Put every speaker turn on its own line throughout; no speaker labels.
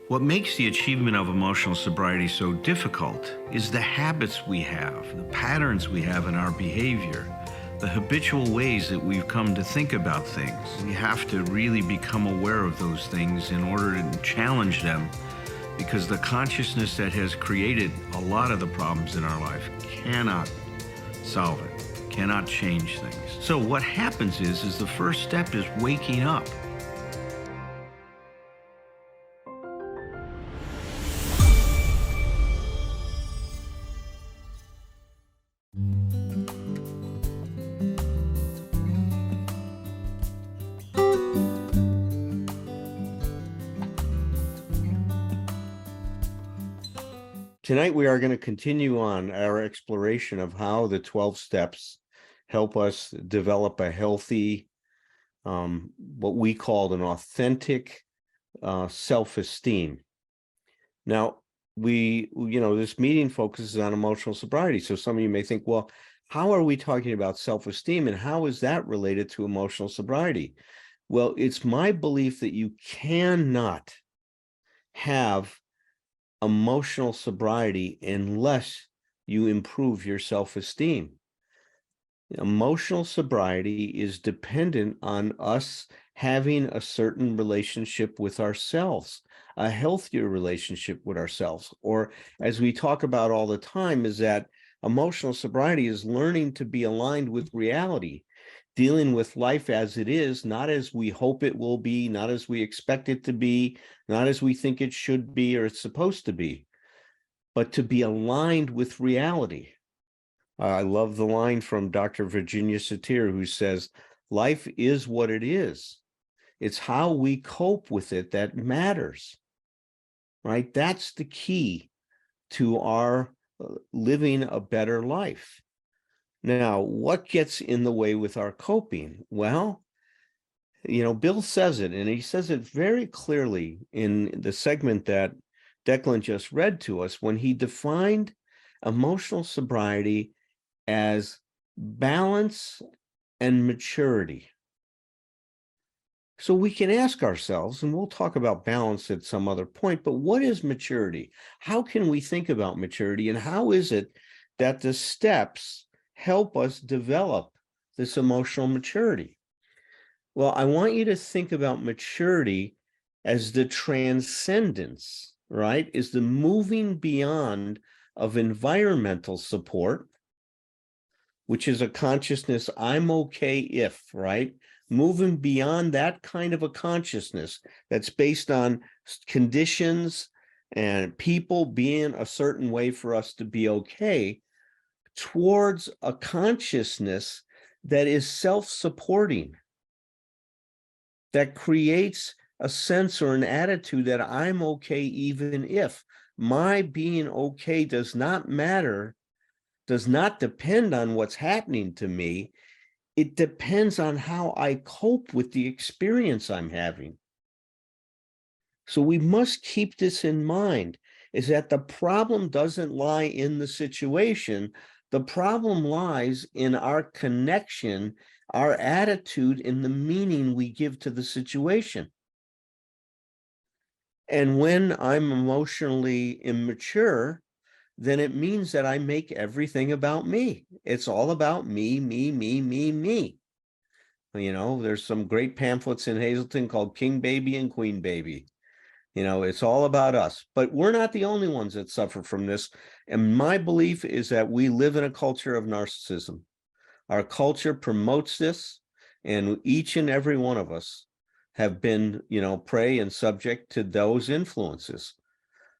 What makes the achievement of emotional sobriety so difficult is the habits we have, the patterns we have in our behavior, the habitual ways that we've come to think about things. We have to really become aware of those things in order to challenge them, because the consciousness that has created a lot of the problems in our life cannot solve it, cannot change things. So what happens is the first step is waking up. Tonight, we are going to continue on our exploration of how the 12 steps help us develop a healthy, what we call an authentic self-esteem. Now, this meeting focuses on emotional sobriety. So some of you may think, well, how are we talking about self-esteem and how is that related to emotional sobriety? Well, it's my belief that you cannot have emotional sobriety unless you improve your self-esteem. Emotional sobriety is dependent on us having a certain relationship with ourselves, a healthier relationship with ourselves, or as we talk about all the time, is that emotional sobriety is learning to be aligned with reality, dealing with life as it is, not as we hope it will be, not as we expect it to be, not as we think it should be or it's supposed to be, but to be aligned with reality. I love the line from Dr. Virginia Satir, who says, life is what it is. It's how we cope with it that matters, right? That's the key to our living a better life. Now, what gets in the way with our coping? Well, Bill says it, and he says it very clearly in the segment that Declan just read to us when he defined emotional sobriety as balance and maturity. So we can ask ourselves, and we'll talk about balance at some other point, but what is maturity? How can we think about maturity, and how is it that the steps help us develop this emotional maturity? Well, I want you to think about maturity as the transcendence, right? Is the moving beyond of environmental support, which is a consciousness, I'm okay if, right? Moving beyond that kind of a consciousness that's based on conditions and people being a certain way for us to be okay, towards a consciousness that is self-supporting, that creates a sense or an attitude that I'm okay even if. My being okay does not matter, does not depend on what's happening to me. It depends on how I cope with the experience I'm having. So we must keep this in mind, is that the problem doesn't lie in the situation. The problem lies in our connection, our attitude, in the meaning we give to the situation. And when I'm emotionally immature, then it means that I make everything about me. It's all about me, me, me, me, me. There's some great pamphlets in Hazleton called King Baby and Queen Baby. It's all about us, but we're not the only ones that suffer from this. And my belief is that we live in a culture of narcissism. Our culture promotes this, and each and every one of us have been, prey and subject to those influences.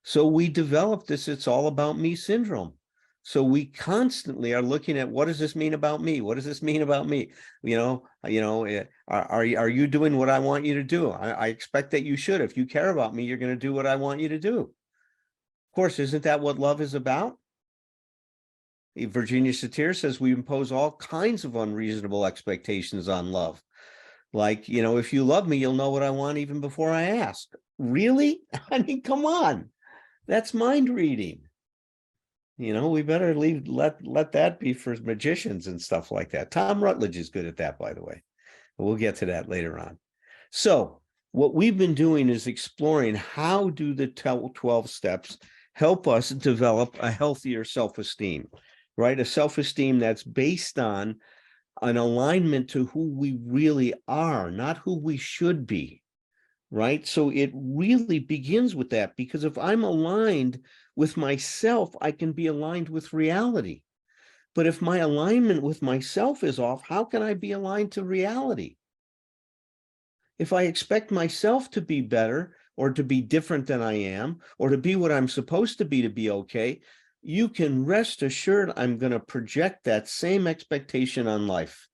So we develop this, it's all about me syndrome. So we constantly are looking at, what does this mean about me? What does this mean about me? Are you doing what I want you to do? I expect that you should. If you care about me, you're going to do what I want you to do. Of course, isn't that what love is about? Virginia Satir says we impose all kinds of unreasonable expectations on love. Like, if you love me, you'll know what I want even before I ask. Really? I mean, come on. That's mind reading. We better let that be for magicians and stuff like that. Thom Rutledge is good at that, by the way. We'll get to that later on. So what we've been doing is exploring how do the 12 steps help us develop a healthier self-esteem, right? A self-esteem that's based on an alignment to who we really are, not who we should be, right? So it really begins with that, because if I'm aligned with myself, I can be aligned with reality. But if my alignment with myself is off, how can I be aligned to reality? If I expect myself to be better or to be different than I am, or to be what I'm supposed to be okay, you can rest assured I'm going to project that same expectation on life,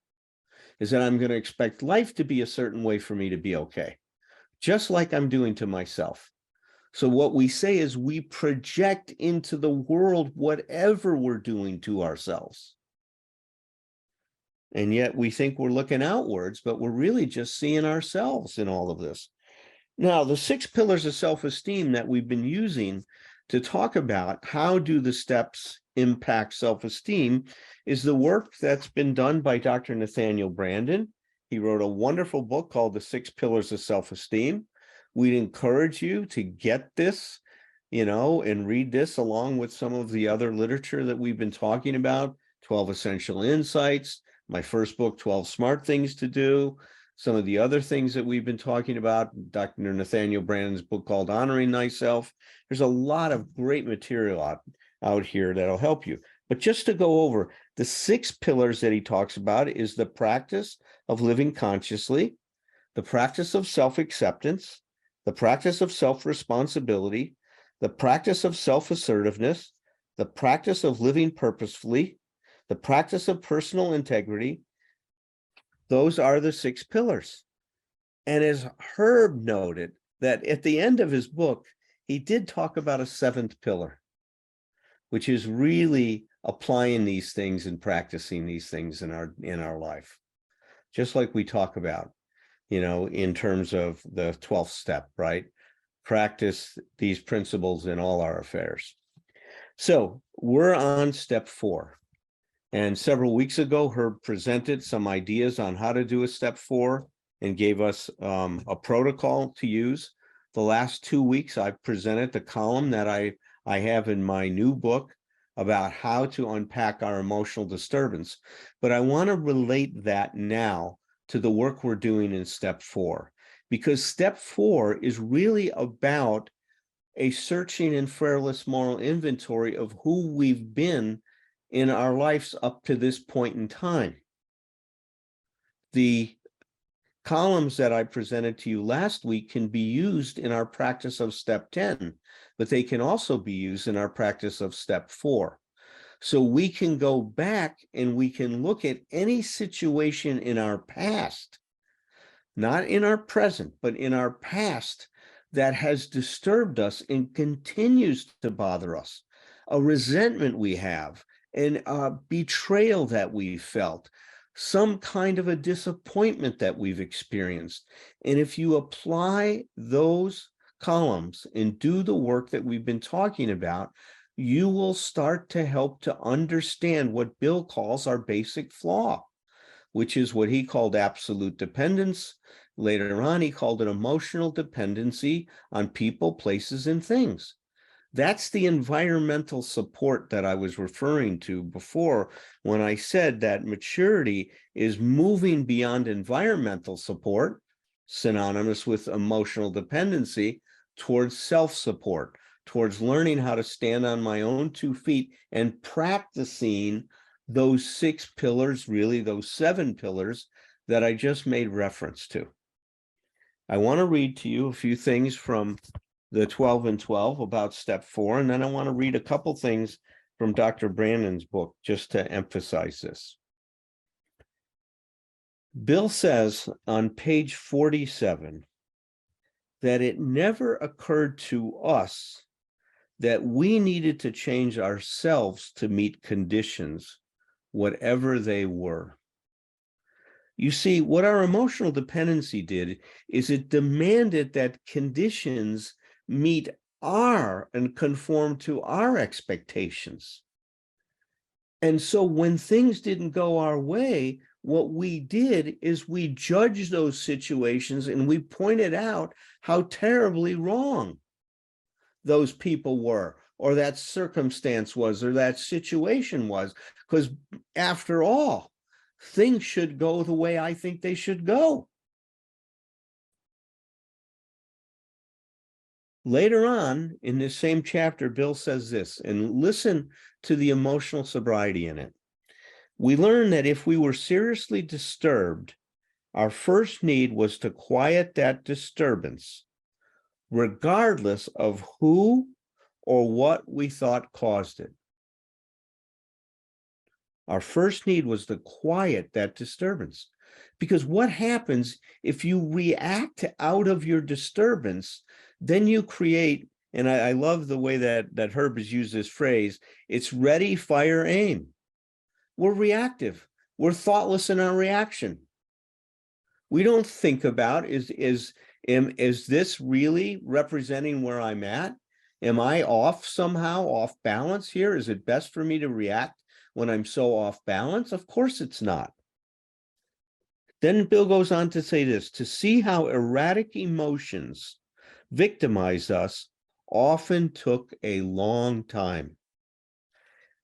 is that I'm going to expect life to be a certain way for me to be okay, just like I'm doing to myself. So what we say is we project into the world whatever we're doing to ourselves. And yet we think we're looking outwards, but we're really just seeing ourselves in all of this. Now, the 6 pillars of self-esteem that we've been using to talk about how do the steps impact self-esteem is the work that's been done by Dr. Nathaniel Branden. He wrote a wonderful book called The 6 Pillars of Self-Esteem. We'd encourage you to get this, and read this along with some of the other literature that we've been talking about, 12 Essential Insights, my first book, 12 Smart Things to Do, some of the other things that we've been talking about, Dr. Nathaniel Branden's book called Honoring Thyself. There's a lot of great material out here that'll help you. But just to go over, the 6 pillars that he talks about is the practice of living consciously, the practice of self-acceptance, the practice of self-responsibility, the practice of self-assertiveness, the practice of living purposefully, the practice of personal integrity. Those are the 6 pillars. And as Herb noted, that at the end of his book, he did talk about a 7th pillar, which is really applying these things and practicing these things in our life. Just like we talk about, in terms of the 12th step, right? Practice these principles in all our affairs. So we're on step 4. And several weeks ago, Herb presented some ideas on how to do a step 4 and gave us a protocol to use. The last 2 weeks, I've presented the column that I have in my new book about how to unpack our emotional disturbance. But I want to relate that now to the work we're doing in step 4, because step 4 is really about a searching and fearless moral inventory of who we've been in our lives up to this point in time. The columns that I presented to you last week can be used in our practice of step 10, but they can also be used in our practice of step 4. So we can go back and we can look at any situation in our past, not in our present, but in our past, that has disturbed us and continues to bother us. A resentment we have, and a betrayal that we felt, some kind of a disappointment that we've experienced. And if you apply those columns and do the work that we've been talking about, you will start to help to understand what Bill calls our basic flaw, which is what he called absolute dependence. Later on, he called it emotional dependency on people, places, and things. That's the environmental support that I was referring to before when I said that maturity is moving beyond environmental support, synonymous with emotional dependency, towards self-support, towards learning how to stand on my own 2 feet and practicing those 6 pillars, really those 7 pillars that I just made reference to. I want to read to you a few things from the 12 and 12 about step 4, and then I want to read a couple things from Dr. Branden's book just to emphasize this. Bill says on page 47 that it never occurred to us that we needed to change ourselves to meet conditions, whatever they were. You see, what our emotional dependency did is it demanded that conditions meet our and conform to our expectations. And so when things didn't go our way, What we did is we judged those situations and we pointed out how terribly wrong those people were, or that circumstance was, or that situation was. Because after all, things should go the way I think they should go. Later on in this same chapter, Bill says this, and listen to the emotional sobriety in it. We learned that if we were seriously disturbed, our first need was to quiet that disturbance, regardless of who or what we thought caused it. Our first need was to quiet that disturbance. Because what happens if you react out of your disturbance, then you create, and I love the way that Herb has used this phrase, it's ready, fire, aim. We're reactive. We're thoughtless in our reaction. We don't think about, is this really representing where I'm at? Am I off somehow, off balance here? Is it best for me to react when I'm so off balance? Of course it's not. Then Bill goes on to say this, to see how erratic emotions victimize us often took a long time.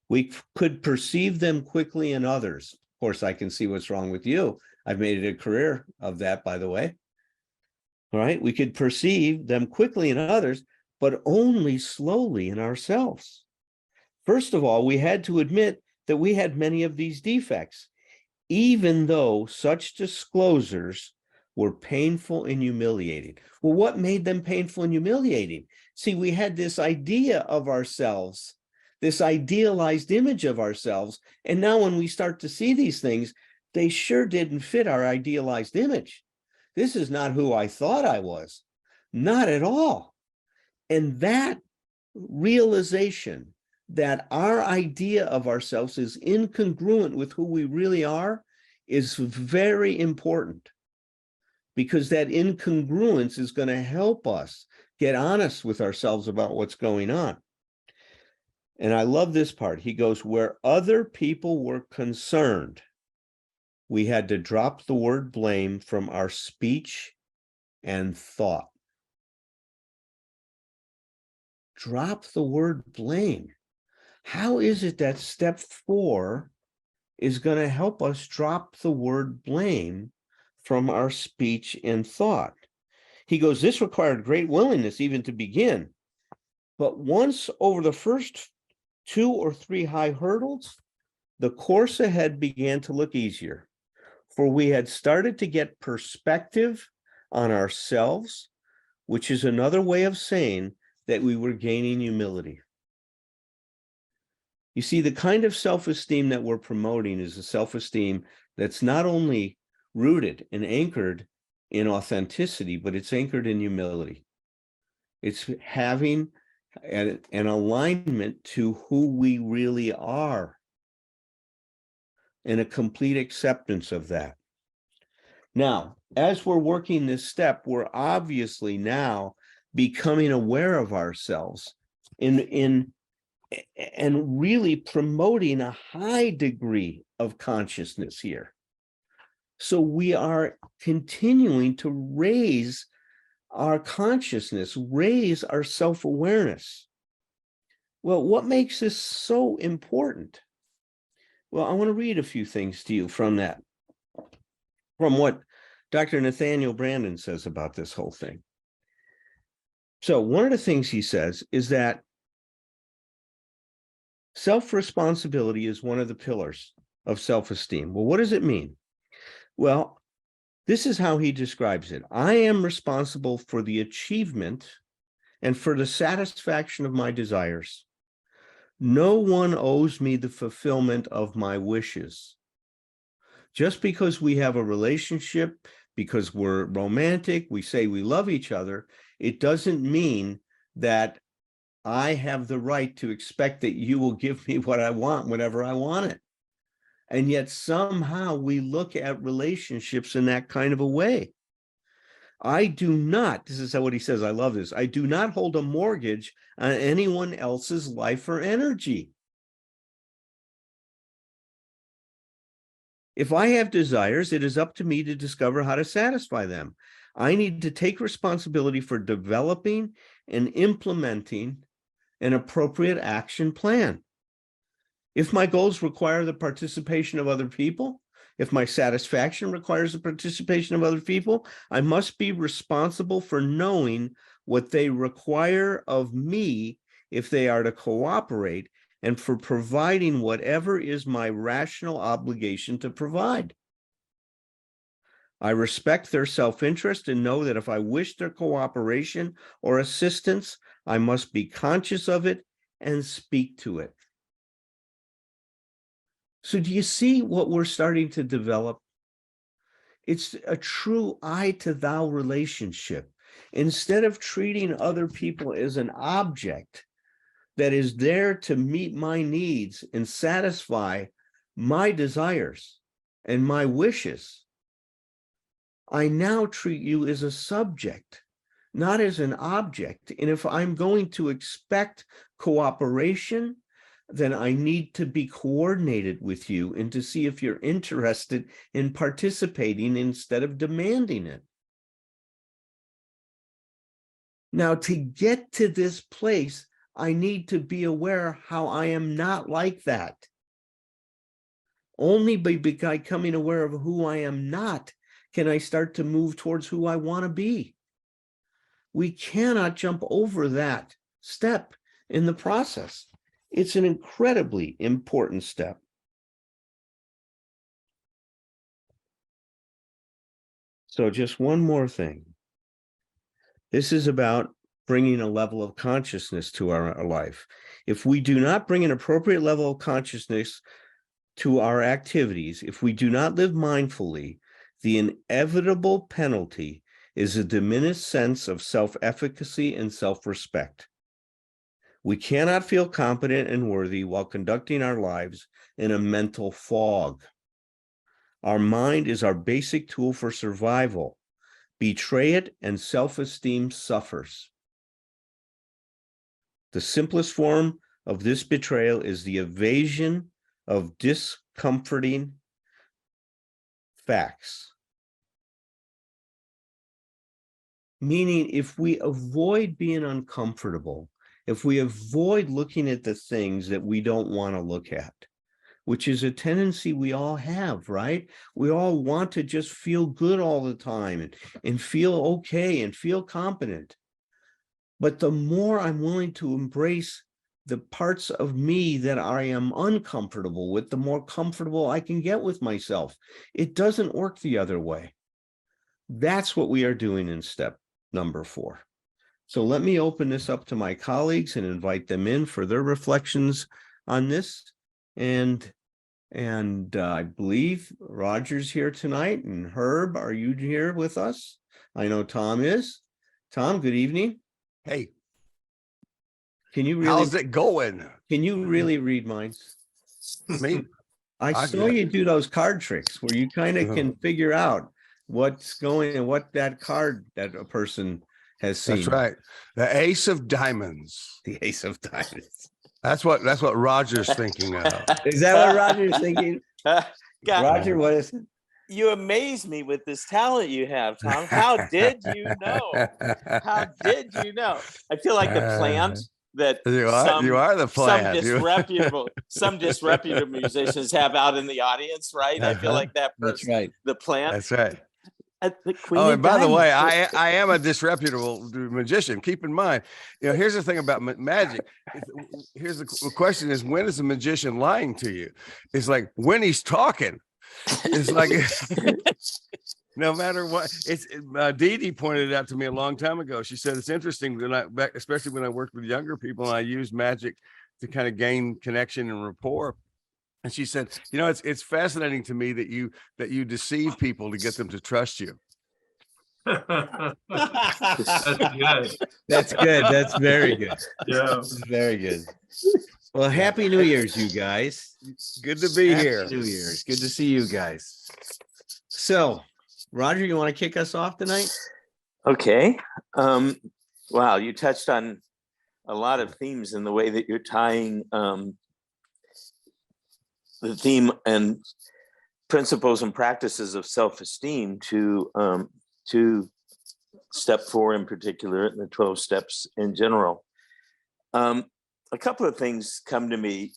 We could perceive them quickly in others. Of course, I can see what's wrong with you. I've made it a career of that, by the way. All right, we could perceive them quickly in others, but only slowly in ourselves. First of all, we had to admit that we had many of these defects, even though such disclosures were painful and humiliating. Well, what made them painful and humiliating? See, we had this idea of ourselves, this idealized image of ourselves, and now when we start to see these things, they sure didn't fit our idealized image. This is not who I thought I was, not at all. And that realization that our idea of ourselves is incongruent with who we really are is very important, because that incongruence is going to help us get honest with ourselves about what's going on. And I love this part. He goes, where other people were concerned, we had to drop the word blame from our speech and thought. Drop the word blame. How is it that step 4 is going to help us drop the word blame from our speech and thought? He goes, this required great willingness even to begin. But once over the first 2 or 3 high hurdles, the course ahead began to look easier, for we had started to get perspective on ourselves, which is another way of saying that we were gaining humility. You see, the kind of self-esteem that we're promoting is a self-esteem that's not only rooted and anchored in authenticity, but it's anchored in humility. It's having an alignment to who we really are and a complete acceptance of that. Now, as we're working this step, we're obviously now becoming aware of ourselves and really promoting a high degree of consciousness here. So we are continuing to raise our consciousness, raise our self-awareness. Well, what makes this so important? Well, I want to read a few things to you from that, from what Dr. Nathaniel Branden says about this whole thing. So one of the things he says is that self-responsibility is one of the pillars of self-esteem. Well, what does it mean? Well, this is how he describes it. I am responsible for the achievement and for the satisfaction of my desires. No one owes me the fulfillment of my wishes. Just because we have a relationship, because we're romantic, we say we love each other, it doesn't mean that I have the right to expect that you will give me what I want whenever I want it. And yet somehow we look at relationships in that kind of a way. I do not, this is what he says, I love this, I do not hold a mortgage on anyone else's life or energy. If I have desires, it is up to me to discover how to satisfy them. I need to take responsibility for developing and implementing an appropriate action plan. If my goals require the participation of other people, if my satisfaction requires the participation of other people, I must be responsible for knowing what they require of me if they are to cooperate, and for providing whatever is my rational obligation to provide. I respect their self-interest and know that if I wish their cooperation or assistance, I must be conscious of it and speak to it. So do you see what we're starting to develop? It's a true I to thou relationship. Instead of treating other people as an object that is there to meet my needs and satisfy my desires and my wishes, I now treat you as a subject, not as an object. And if I'm going to expect cooperation, then I need to be coordinated with you and to see if you're interested in participating instead of demanding it. Now, to get to this place, I need to be aware how I am not like that. Only by becoming aware of who I am not can I start to move towards who I want to be. We cannot jump over that step in the process. It's an incredibly important step. So just one more thing. This is about bringing a level of consciousness to our life. If we do not bring an appropriate level of consciousness to our activities, if we do not live mindfully, the inevitable penalty is a diminished sense of self-efficacy and self-respect. We cannot feel competent and worthy while conducting our lives in a mental fog. Our mind is our basic tool for survival. Betray it and self-esteem suffers. The simplest form of this betrayal is the evasion of discomforting facts. Meaning, if we avoid being uncomfortable, if we avoid looking at the things that we don't want to look at, which is a tendency we all have, right? We all want to just feel good all the time and feel okay and feel competent. But the more I'm willing to embrace the parts of me that I am uncomfortable with, the more comfortable I can get with myself. It doesn't work the other way. That's what we are doing in step number 4. So let me open this up to my colleagues and invite them in for their reflections on this. And I believe Roger's here tonight, and Herb, are you here with us? I know Thom is. Thom, good evening.
Hey,
can you really?
How's it going?
Can you really read minds?
Me?
I saw you do those card tricks where you kind of can figure out what's going and what that card that a person has seen.
That's right. The Ace of Diamonds.
The Ace of Diamonds.
That's what Roger's thinking of.
Is that what Roger's thinking? Roger, what is it?
You amaze me with this talent you have, Thom. How did you know? How did you know? I feel like the plant that
you are the plant.
Some disreputable musicians have out in the audience, right? I feel like that person,
that's right.
The plant.
That's right.
The Queen
and by
Diamonds.
the way, I am a disreputable magician. Keep in mind, here's the thing about magic. Here's the question: is when is a magician lying to you? It's like when he's talking. It's like no matter what. It's Dee Dee pointed it out to me a long time ago. She said it's interesting that especially when I worked with younger people, and I used magic to kind of gain connection and rapport. And she said, it's fascinating to me that you deceive people to get them to trust you.
That's good.
That's good. That's very good.
Yeah.
Very good. Well, Happy New Year's, you guys.
Good to be here.
Happy New Year's. Good to see you guys. So, Roger, you want to kick us off tonight?
Okay. Wow, you touched on a lot of themes in the way that you're tying the theme and principles and practices of self-esteem to step 4 in particular, and the 12 steps in general. A couple of things come to me,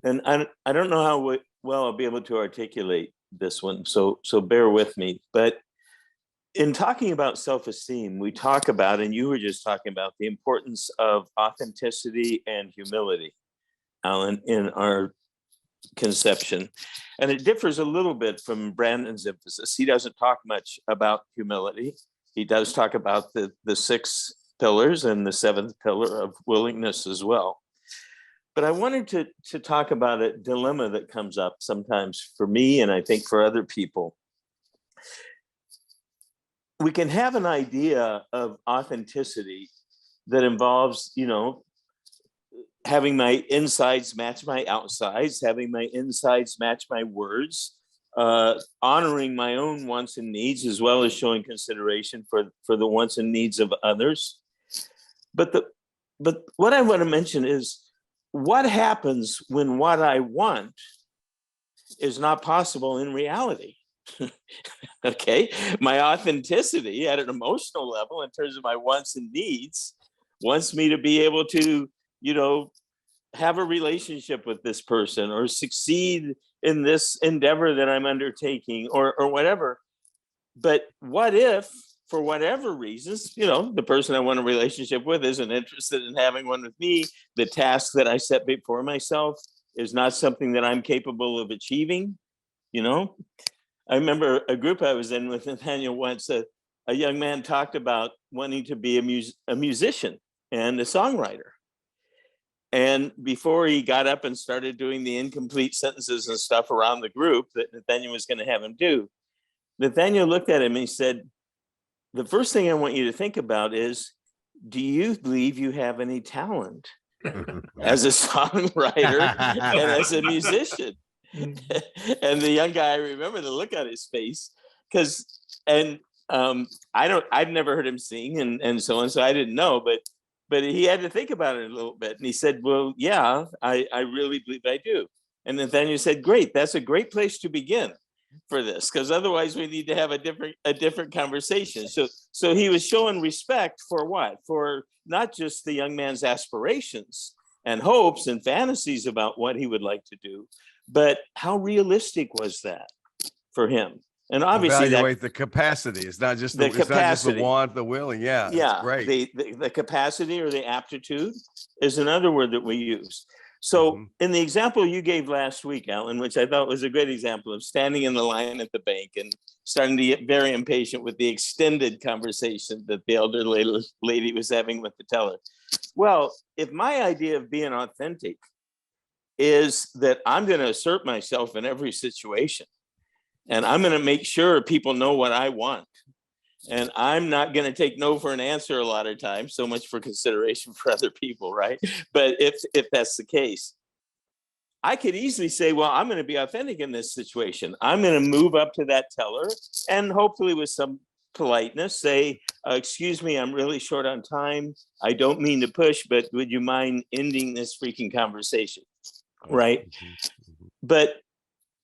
and I don't know how well I'll be able to articulate this one, so bear with me. But in talking about self-esteem, we talk about, and you were just talking about, the importance of authenticity and humility, Alan, in our conception. And it differs a little bit from Branden's emphasis. He doesn't talk much about humility. He does talk about the 6 pillars and the 7th pillar of willingness as well. But I wanted to talk about a dilemma that comes up sometimes for me, and I think for other people. We can have an idea of authenticity that involves, having my insides match my outsides, having my insides match my words, honoring my own wants and needs, as well as showing consideration for the wants and needs of others. But what I want to mention is, what happens when what I want is not possible in reality? Okay, my authenticity at an emotional level in terms of my wants and needs wants me to be able to, have a relationship with this person or succeed in this endeavor that I'm undertaking or whatever. But what if, for whatever reasons, the person I want a relationship with isn't interested in having one with me? The task that I set before myself is not something that I'm capable of achieving. I remember a group I was in with Nathaniel once, a young man talked about wanting to be a musician and a songwriter. And before he got up and started doing the incomplete sentences and stuff around the group that Nathaniel was going to have him do, Nathaniel looked at him and he said, the first thing I want you to think about is, do you believe you have any talent as a songwriter and as a musician? And the young guy, I remember the look on his face, I've never heard him sing and so on, so I didn't know, but he had to think about it a little bit. And he said, well, yeah, I really believe I do. And Nathaniel said, great, that's a great place to begin for this, because otherwise we need to have a different conversation. So he was showing respect for what? For not just the young man's aspirations and hopes and fantasies about what he would like to do, but how realistic was that for him? And obviously
evaluate the capacity. It's not just it's not just the want, the willing. Yeah,
yeah,
great.
The capacity or the aptitude is another word that we use. So in the example you gave last week, Alan, which I thought was a great example of standing in the line at the bank and starting to get very impatient with the extended conversation that the elder lady was having with the teller. Well, if my idea of being authentic is that I'm going to assert myself in every situation, and I'm going to make sure people know what I want, and I'm not going to take no for an answer a lot of times, so much for consideration for other people, right? But if that's the case, I could easily say, well, I'm going to be authentic in this situation. I'm going to move up to that teller and hopefully with some politeness say, excuse me, I'm really short on time. I don't mean to push, but would you mind ending this freaking conversation? Right? But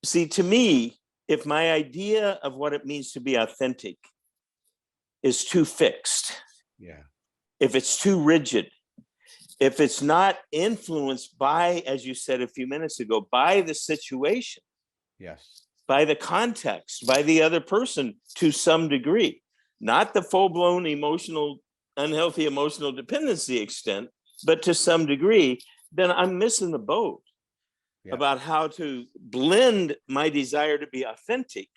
see, to me, if my idea of what it means to be authentic is too fixed, if it's too rigid, if it's not influenced by, as you said a few minutes ago, by the situation, by the context, by the other person to some degree, not the full-blown unhealthy emotional dependency extent, but to some degree, then I'm missing the boat about how to blend my desire to be authentic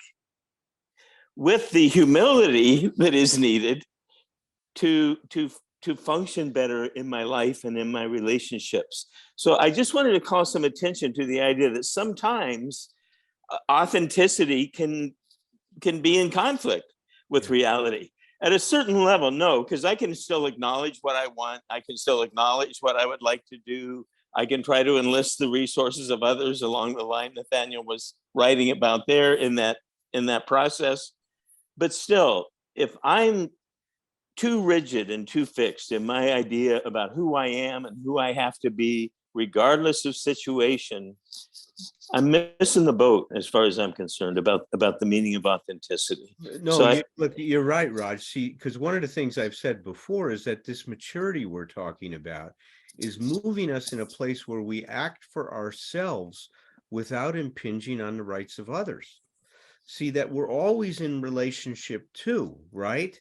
with the humility that is needed to function better in my life and in my relationships. So I just wanted to call some attention to the idea that sometimes authenticity can be in conflict with reality. At a certain level, no, because I can still acknowledge what I want. I can still acknowledge what I would like to do. I can try to enlist the resources of others along the line Nathaniel was writing about there in that process. But still, if I'm too rigid and too fixed in my idea about who I am and who I have to be regardless of situation, I'm missing the boat as far as I'm concerned about the meaning of authenticity.
No,
So
look, you're right, Raj. See, because one of the things I've said before is that this maturity we're talking about is moving us in a place where we act for ourselves without impinging on the rights of others. See, that we're always in relationship too, right?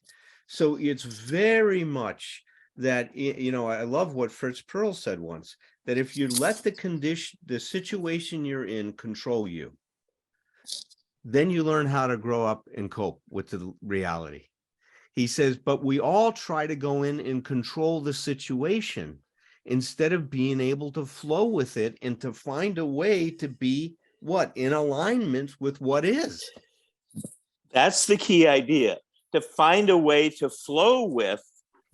So it's very much that, I love what Fritz Perls said once, that if you let the situation you're in control you, then you learn how to grow up and cope with the reality. He says, but we all try to go in and control the situation instead of being able to flow with it and to find a way to be in alignment with what is.
that's the key idea, to find a way to flow with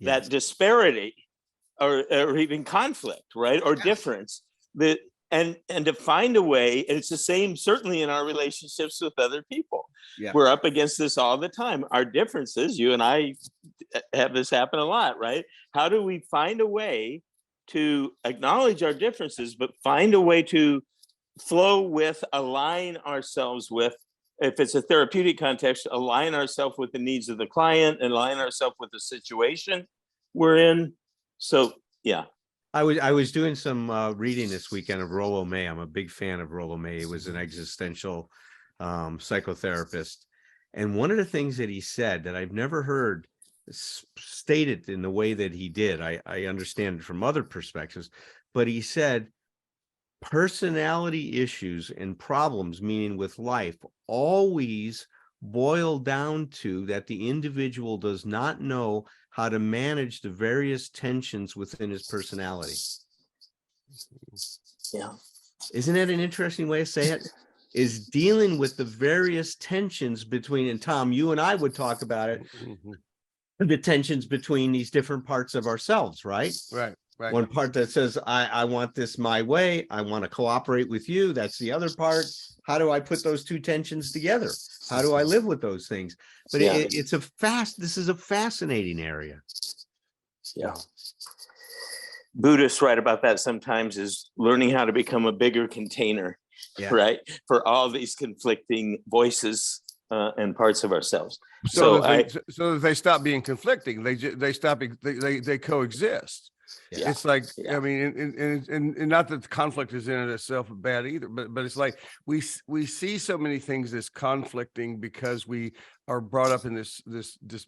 that disparity or even conflict, right? Or difference. And to find a way, and it's the same certainly in our relationships with other people.
Yeah.
We're up against this all the time. Our differences, you and I have this happen a lot, right? How do we find a way to acknowledge our differences, but find a way to flow with, align ourselves with, if it's a therapeutic context, align ourselves with the needs of the client, align ourselves with the situation we're in. So, yeah.
I was doing some reading this weekend of Rollo May. I'm a big fan of Rollo May. He was an existential psychotherapist. And one of the things that he said that I've never heard stated in the way that he did, I understand it from other perspectives, but he said, personality issues and problems, meaning with life, always boil down to that the individual does not know how to manage the various tensions within his personality.
Yeah.
Isn't that an interesting way to say it? Is dealing with the various tensions between, and Thom, you and I would talk about it, the tensions between these different parts of ourselves, right?
Right.
One part that says, I want this my way. I want to cooperate with you. That's the other part. How do I put those two tensions together? How do I live with those things? But this is a fascinating area.
Yeah. Buddhists write about that sometimes, is learning how to become a bigger container, right? For all these conflicting voices and parts of ourselves.
So that they stop being conflicting. They coexist.
Yeah.
It's like, I mean, and not that the conflict is in itself bad either, but it's like we see so many things as conflicting because we are brought up in this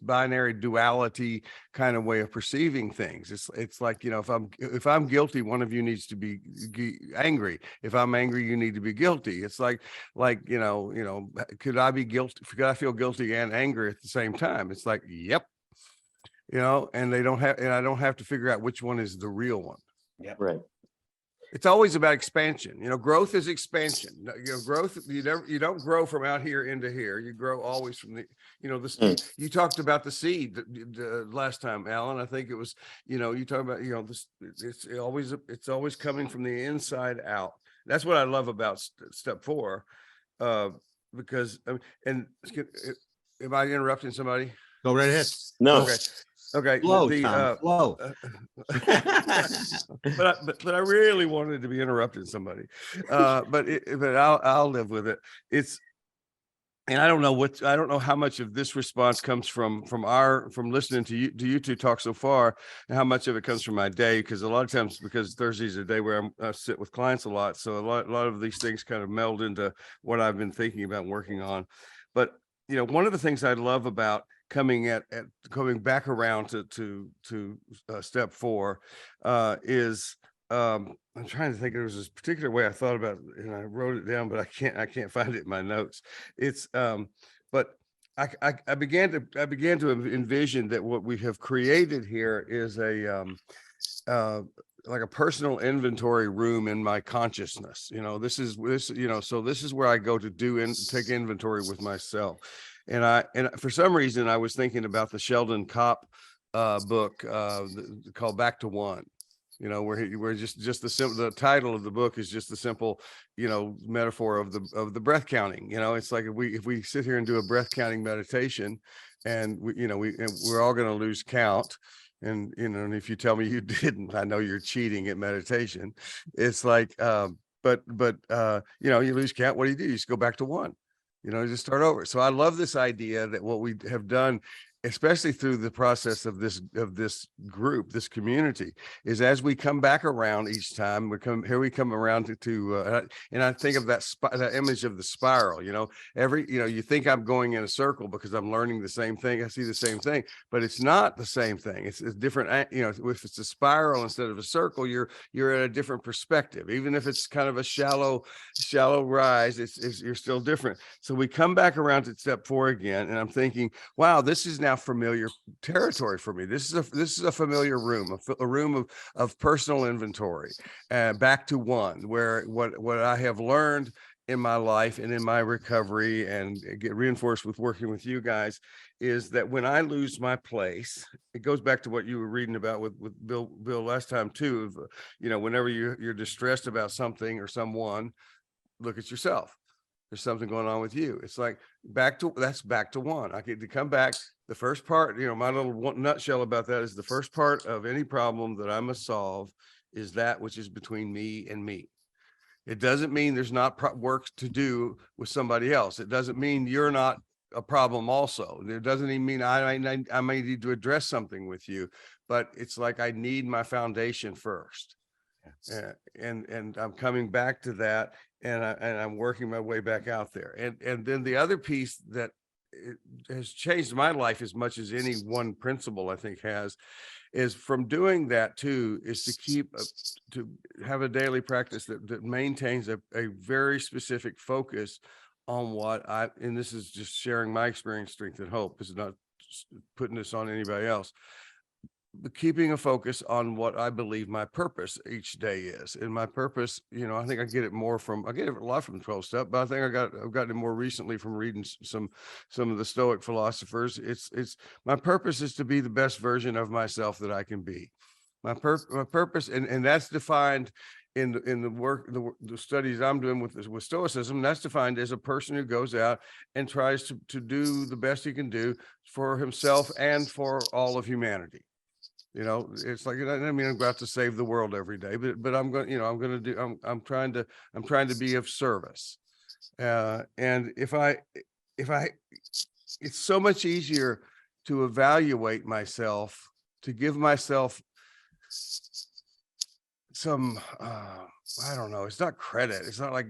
binary duality kind of way of perceiving things. It's like, if I'm guilty, one of you needs to be angry. If I'm angry, you need to be guilty. It's like could I be guilty? Could I feel guilty and angry at the same time? It's like, yep. And I don't have to figure out which one is the real one.
Yeah.
Right.
It's always about expansion. Growth is expansion. Growth, you don't grow from out here into here. You grow always from you talked about the seed the last time, Alan. I think it was, you talk about, it's always coming from the inside out. That's what I love about step 4, because, am I interrupting somebody?
Go right ahead.
No.
Okay.
Flow, Thom, flow.
But I really wanted to be interrupting somebody. But I'll live with it. And I don't know how much of this response comes from listening to you two talk so far, and how much of it comes from my day, because a lot of times, because Thursday's a day where I sit with clients a lot, so a lot of these things kind of meld into what I've been thinking about and working on. But one of the things I love about coming back around to step 4 is I'm trying to think. There was this particular way I thought about it, and I wrote it down, but I can't find it in my notes. It's but I began to envision that what we have created here is a like a personal inventory room in my consciousness. This is where I go to take inventory with myself. And for some reason, I was thinking about the Sheldon Kopp book called Back to One. Where just the title of the book is just the simple, metaphor of the breath counting. It's like if we sit here and do a breath counting meditation, and we're all going to lose count. And, and if you tell me you didn't, I know you're cheating at meditation. It's like, but you lose count. What do? You just go back to one, just start over. So I love this idea that what we have done, especially through the process of this group, this community, is as we come back around each time, we come around and I think of that image of the spiral. You think I'm going in a circle because I'm learning the same thing. I see the same thing, but it's not the same thing. It's different. If it's a spiral instead of a circle, you're at a different perspective. Even if it's kind of a shallow rise, you're still different. So we come back around to step 4 again, and I'm thinking, wow, this is now familiar territory for me. This is a familiar room, a room of personal inventory. Back to 1, where what I have learned in my life and in my recovery, and get reinforced with working with you guys, is that when I lose my place, it goes back to what you were reading about with Bill last time too. Whenever you're distressed about something or someone, look at yourself. There's something going on with you. It's like back to 1. I get to come back. The first part, my little nutshell about that is the first part of any problem that I must solve is that which is between me and me. It doesn't mean there's not work to do with somebody else. It doesn't mean you're not a problem also. It doesn't even mean I may need to address something with you, but it's like I need my foundation first. And I'm coming back to that, and I'm working my way back out there. And then the other piece that has changed my life as much as any one principle I think is from doing that too, is to have a daily practice that maintains a very specific focus on and this is just sharing my experience, strength, and hope. This is not putting this on anybody else. But keeping a focus on what I believe my purpose each day is. And my purpose, I think I get it a lot from 12 step, but I think I've gotten it more recently from reading some of the Stoic philosophers. It's my purpose is to be the best version of myself that I can be. My purpose, and that's defined in the work, the studies I'm doing with Stoicism. That's defined as a person who goes out and tries to do the best he can do for himself and for all of humanity. It's like, I mean, I'm about to save the world every day, but I'm going, I'm trying to be of service. And if I, it's so much easier to evaluate myself, to give myself some, I don't know, it's not credit. It's not like,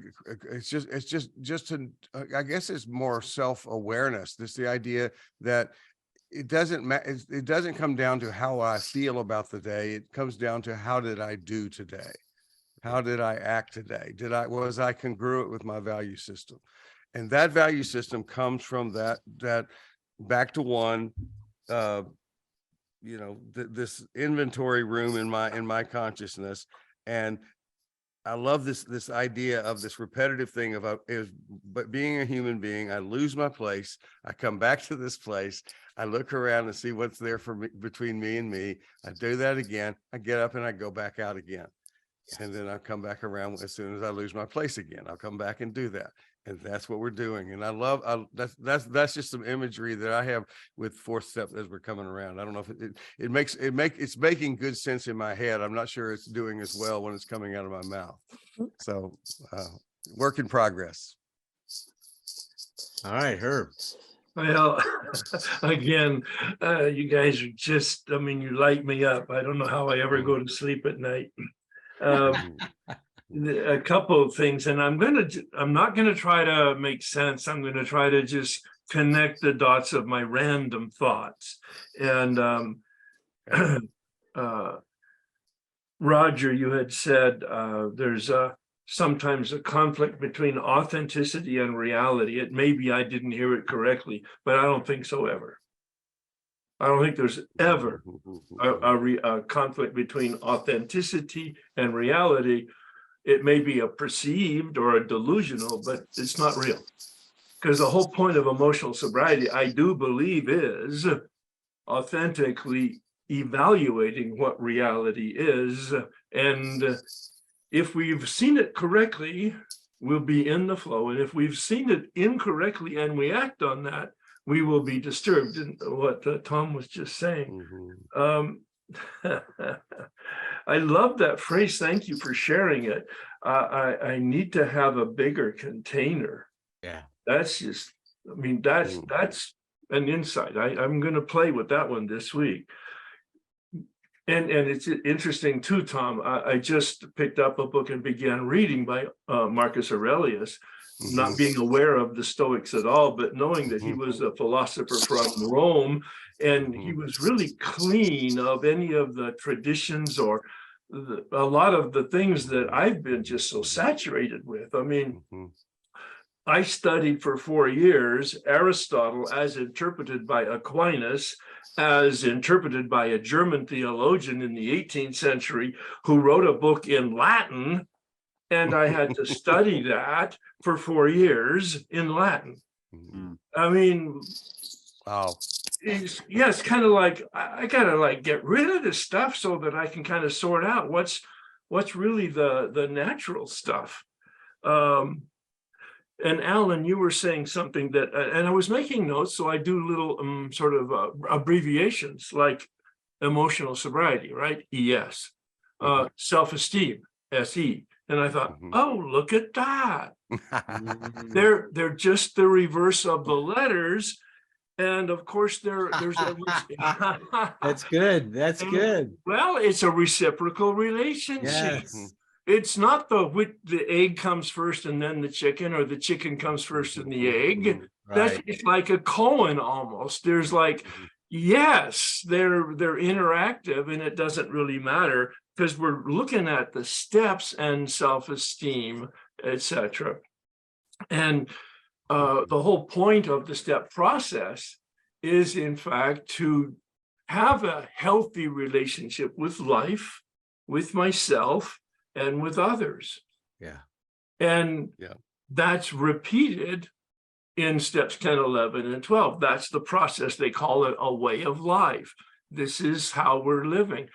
it's just to, I guess it's more self-awareness. This the idea that it doesn't come down to how I feel about the day. It comes down to how did I do today? How did I act today? Was I congruent with my value system? And that value system comes from that back to 1, this inventory room in my consciousness. And I love this idea of this repetitive thing but being a human being, I lose my place. I come back to this place. I look around and see what's there for me, between me and me. I do that again. I get up and I go back out again. And then I'll come back around as soon as I lose my place again. I'll come back and do that. And that's what we're doing. And that's just some imagery that I have with 4th step as we're coming around. I don't know if it's making good sense in my head. I'm not sure it's doing as well when it's coming out of my mouth. So work in progress.
All right, Herb.
Well, again, you guys are just, you light me up. I don't know how I ever go to sleep at night. A couple of things, and I'm not going to try to make sense. I'm going to try to just connect the dots of my random thoughts. And Roger, you had said there's sometimes a conflict between authenticity and reality. It maybe I didn't hear it correctly, but I don't think so ever. I don't think there's ever a conflict between authenticity and reality. It may be a perceived or a delusional, but it's not real. Because the whole point of emotional sobriety, I do believe, is authentically evaluating what reality is. And if we've seen it correctly, we'll be in the flow. And if we've seen it incorrectly and we act on that, we will be disturbed in what Thom was just saying. I love that phrase. Thank you for sharing it. I need to have a bigger container.
Yeah.
That's just, I mean, that's an insight. I'm going to play with that one this week. And it's interesting too, Thom. I just picked up a book and began reading by Marcus Aurelius, not being aware of the Stoics at all, but knowing that he was a philosopher from Rome, and he was really clean of any of the traditions or a lot of the things that I've been just so saturated with. I mean, I studied for 4 years Aristotle as interpreted by Aquinas, as interpreted by a German theologian in the 18th century who wrote a book in Latin, and I had to study that for 4 years in Latin. I mean,
wow.
It's kind of like I gotta like get rid of this stuff so that I can kind of sort out what's really the natural stuff. And Alan, you were saying something that, and I was making notes, so I do little sort of abbreviations like emotional sobriety, right? ES, self-esteem, SE. And I thought, oh, look at that. They're just the reverse of the letters. And of course, there's a
That's good. That's good.
Well, it's a reciprocal relationship.
Yes.
It's not the egg comes first and then the chicken, or the chicken comes first and the egg. That's
Right.
it's like a koan almost. There's like, yes, they're interactive, and it doesn't really matter because we're looking at the steps and self-esteem, etc. And the whole point of the step process is, in fact, to have a healthy relationship with life, with myself, and with others.
Yeah.
And that's repeated in steps 10, 11, and 12. That's the process. They call it a way of life. This is how we're living.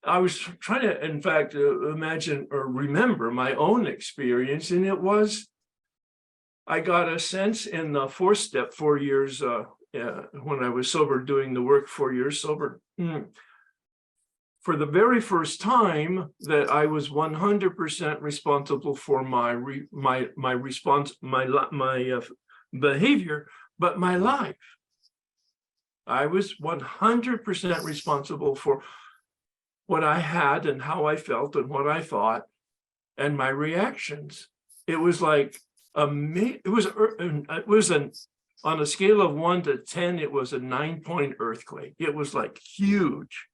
I was trying to, in fact, imagine or remember my own experience, and it was, I got a sense in the fourth step, 4 years, when I was sober, doing the work, 4 years sober, for the very first time, that I was 100% responsible for my behavior, but my life. I was 100% responsible for what I had and how I felt and what I thought and my reactions. It was like it was on a scale of 1 to 10, it was a 9-point earthquake. It was like huge.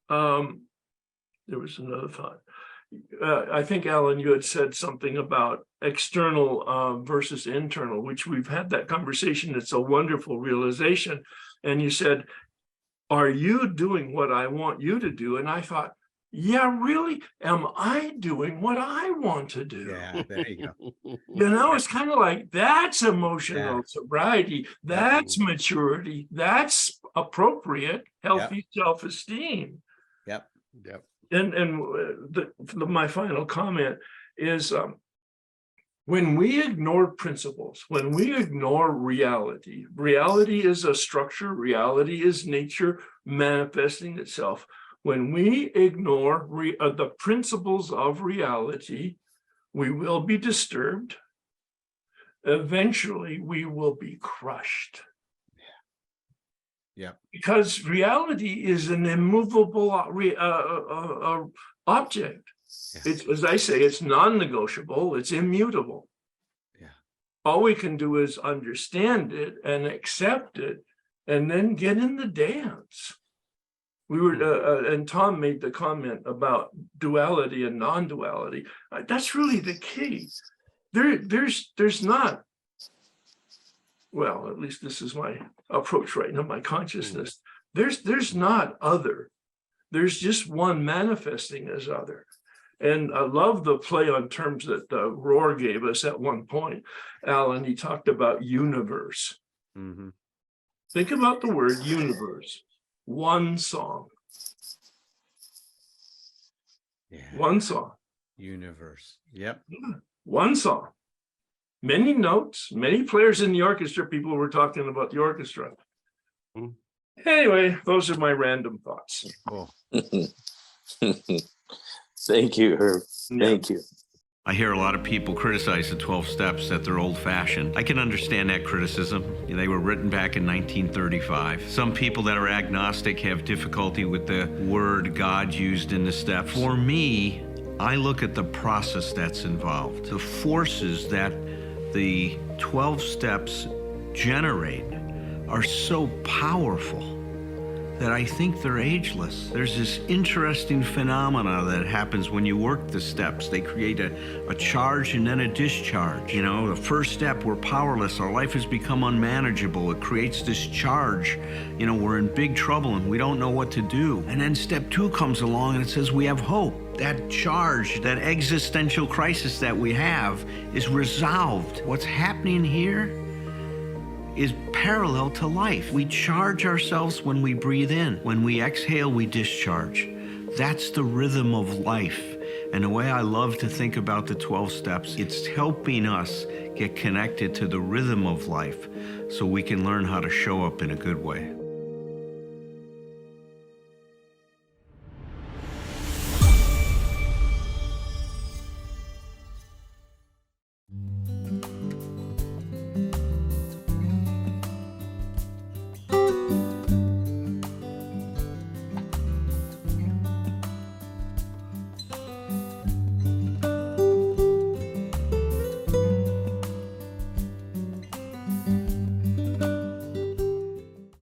There was another thought. I think, Alan, you had said something about external versus internal, which we've had that conversation. It's a wonderful realization. And you said, are you doing what I want you to do? And I thought, yeah, really? Am I doing what I want to do?
Yeah, there you go.
You know, it's kind of like, that's emotional sobriety. That's maturity. That's appropriate, healthy self-esteem.
Yep.
And my final comment is, when we ignore principles, when we ignore reality, reality is a structure, reality is nature manifesting itself. When we ignore the principles of reality, we will be disturbed. Eventually, we will be crushed.
Yeah.
Because reality is an immovable object. It's, as I say, it's non-negotiable, it's immutable.
Yeah.
All we can do is understand it and accept it, and then get in the dance. We were, and Thom made the comment about duality and non-duality. That's really the key. There's not, well, at least this is my approach right now, my consciousness. There's not other. There's just one manifesting as other. And I love the play on terms that Rohr gave us at one point. Alan, he talked about universe. Think about the word universe. One song. One song.
Universe. Yep.
One song. Many notes, many players in the orchestra. People were talking about the orchestra. Anyway, those are my random thoughts.
Cool.
Thank you, Herb.
Yeah.
Thank you.
I hear a lot of people criticize the 12 steps that they're old-fashioned. I can understand that criticism. They were written back in 1935. Some people that are agnostic have difficulty with the word God used in the steps. For me, I look at the process that's involved. The forces that the 12 steps generate are so powerful that I think they're ageless. There's this interesting phenomena that happens when you work the steps. They create a charge and then a discharge. You know, the first step, we're powerless. Our life has become unmanageable. It creates this charge. You know, we're in big trouble and we don't know what to do. And then step 2 comes along and it says we have hope. That charge, that existential crisis that we have is resolved. What's happening here is parallel to life. We charge ourselves when we breathe in. When we exhale, we discharge. That's the rhythm of life. And the way I love to think about the 12 steps, it's helping us get connected to the rhythm of life so we can learn how to show up in a good way.